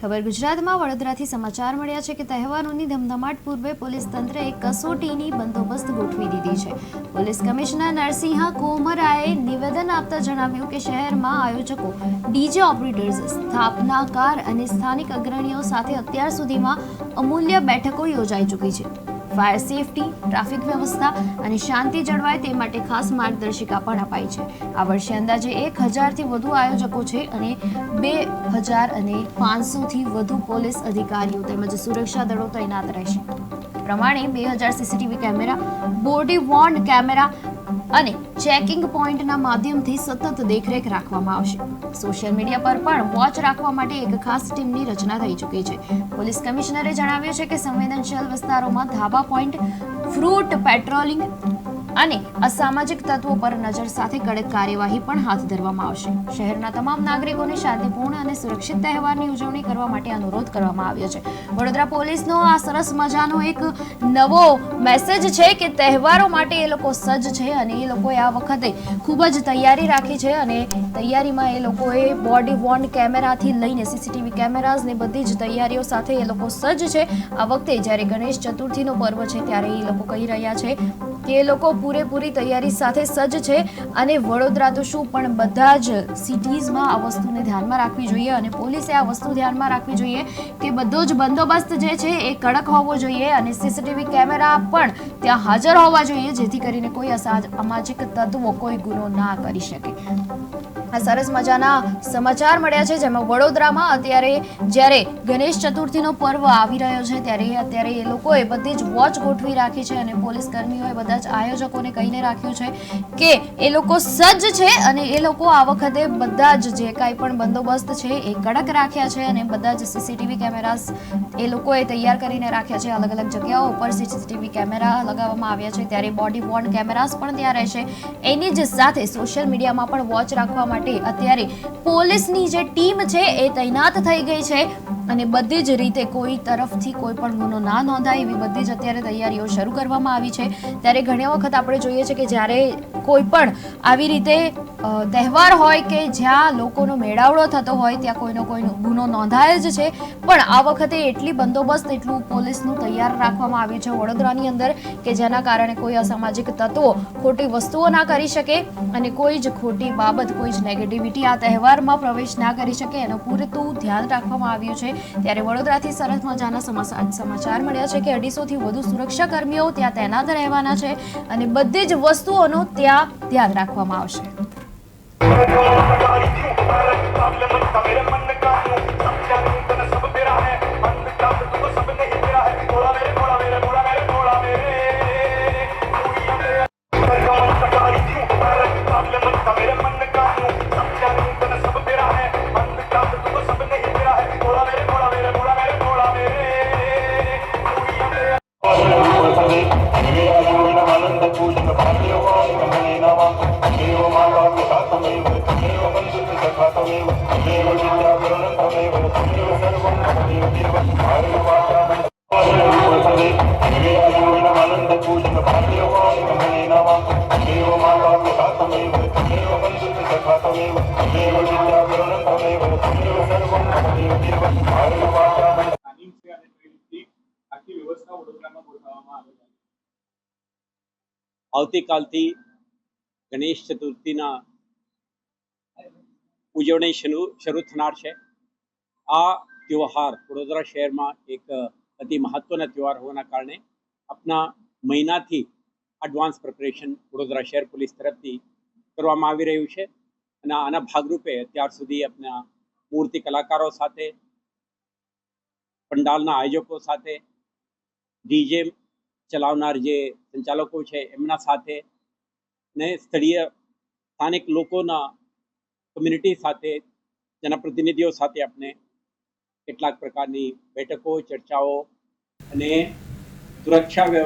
ખબર ગુજરાતમાં વડોદરાથી સમાચાર મળ્યા છે કે તહેવારોની ધમધમાટ પૂર્વે પોલીસ તંત્રએ કસોટીની બંદોબસ્ત ગોઠવી દીધી છે। પોલીસ કમિશનર નરસિંહ કોમરાએ નિવેદન આપતા જણાવ્યું કે શહેરમાં આયોજકો, ડીજે ઓપરેટર્સ, સ્થાપનાકાર અને સ્થાનિક અગ્રણીઓ સાથે અત્યાર સુધીમાં અમૂલ્ય બેઠકો યોજાઈ ચૂકી છે। ફાયર સેફટી, ટ્રાફિક વ્યવસ્થા અને શાંતિ જળવાય તે માટે ખાસ માર્ગદર્શિકા પણ અપાઈ છે। આ વર્ષે અંદાજે 1000થી વધુ આયોજકો છે અને 2500થી વધુ પોલીસ અધિકારીઓ તેમજ સુરક્ષા દળો તૈનાત રહેશે। પ્રમાણે 2000 CCTV camera, body Warne camera અને ચેકિંગ પોઈન્ટના માધ્યમથી સતત દેખરેખ રાખવામાં આવશે। સોશિયલ મીડિયા પર પણ વોચ રાખવા માટે એક ખાસ ટીમની રચના થઈ ચૂકી છે। પોલીસ કમિશનરે જણાવ્યું છે કે સંવેદનશીલ વિસ્તારોમાં ધાબા પોઈન્ટ, ફ્રૂટ પેટ્રોલિંગ અને અસામાજિક તત્વો પર નજર સાથે કડક કાર્યવાહી પણ હાથ ધરવામાં આવશે। શહેરના તમામ નાગરિકોને શાંતિપૂર્ણ અને સુરક્ષિત તહેવારની ઉજવણી કરવા માટે અનુરોધ કરવામાં આવ્યો છે। વડોદરા પોલીસનો આ સરસ મજાનો એક નવો મેસેજ છે કે તહેવારો માટે એ લોકો સજ્જ છે અને એ લોકોએ આ વખતે ખૂબ જ તૈયારી રાખી છે અને તૈયારીમાં એ લોકોએ બોડી વોર્ન કેમેરાથી લઈને સીસીટીવી કેમેરાઝને બધી જ તૈયારીઓ સાથે એ લોકો સજ્જ છે। આ વખતે જ્યારે ગણેશ ચતુર્થીનો પર્વ છે ત્યારે એ લોકો કહી રહ્યા છે કે એ લોકો પૂરેપૂરી તૈયારી સાથે સજ્જ છે અને વડોદરા તો શું પણ બધા જ સિટીઝમાં આ વસ્તુને ધ્યાનમાં રાખવી જોઈએ અને પોલીસે આ વસ્તુ ધ્યાનમાં રાખવી જોઈએ કે બધો જ બંદોબસ્ત જે છે એ કડક હોવો જોઈએ અને સીસીટીવી કેમેરા પણ ત્યાં હાજર હોવા જોઈએ જેથી કરીને કોઈ અસામાજિક તત્વો કોઈ ગુનો ના કરી શકે। આ સરસ મજાના સમાચાર મળ્યા છે જેમાં વડોદરામાં અત્યારે જ્યારે ગણેશ ચતુર્થીનો પર્વ આવી રહ્યો છે ત્યારે એ લોકોએ બધી જ વોચ ગોઠવી રાખી છે અને પોલીસ કર્મીઓએ બધા જ આયોજકોને કહીને રાખ્યું છે કે એ લોકો સજ્જ છે અને એ લોકો આ વખતે બધા જ જે કાંઈ પણ બંદોબસ્ત છે એ કડક રાખ્યા છે અને બધા જ સીસીટીવી કેમેરાસ એ લોકોએ તૈયાર કરીને રાખ્યા છે। અલગ અલગ જગ્યાઓ ઉપર સીસીટીવી કેમેરા લગાવવામાં આવ્યા છે ત્યારે બોડી વોર્ન કેમેરાસ પણ ત્યાં રહેશે। એની જ સાથે સોશિયલ મીડિયામાં પણ વોચ રાખવા માટે અત્યારે પોલીસની જે ટીમ છે એ તૈનાત થઈ ગઈ છે અને બધી જ રીતે કોઈ તરફથી કોઈ પણ ગુનો ના નોંધાય એવી બધી જ અત્યારે તૈયારીઓ શરૂ કરવામાં આવી છે। ત્યારે ઘણી વખત આપણે જોઈએ છે કે જ્યારે કોઈ પણ આવી રીતે તહેવાર હોય કે જ્યાં લોકોનો મેળાવડો થતો હોય ત્યાં કોઈનો ગુનો નોંધાય જ છે પણ આ વખતે એટલી બંદોબસ્ત એટલું પોલીસનું તૈયાર રાખવામાં આવ્યું છે વડોદરાની અંદર કે જેના કારણે કોઈ અસામાજિક તત્વો ખોટી વસ્તુઓ ના કરી શકે અને કોઈ જ ખોટી બાબત, કોઈ જ નેગેટિવિટી આ તહેવારમાં પ્રવેશ ના કરી શકે એનું પૂરેપૂરું ધ્યાન રાખવામાં આવ્યું છે। ત્યારે વડોદરાથી સરસ મજાના સમાચાર મળ્યા છે કે 250થી વધુ સુરક્ષા કર્મીઓ ત્યાં તૈનાત રહેવાના છે અને બધી જ વસ્તુઓનું ત્યાં ધ્યાન રાખવામાં આવશે। આવતીકાલથી ગણેશ ચતુર્થીના ઉજવણી શરૂ થનાર છે। આ ત્યોહાર વડોદરા શહેરમાં એક અતિ મહત્વના ત્યોહાર હોવાના કારણે આપણા મહિનાથી એડવાન્સ પ્રિપરેશન વડોદરા શહેર પોલીસ તરફથી કરવામાં આવી રહ્યું છે અને આના ભાગરૂપે અત્યાર સુધી આપણા મૂર્તિ કલાકારો સાથે, પંડાલના આયોજકો સાથે, ડીજે ચલાવનાર જે સંચાલકો છે એમના સાથે ને સ્થાનિક લોકોના કમ્યુનિટી સાથે, જનપ્રતિનિધિઓ સાથે આપણે કેટલાક પ્રકારની બેઠકો, ચર્ચાઓ અને સુરક્ષા વ્યવસ્થા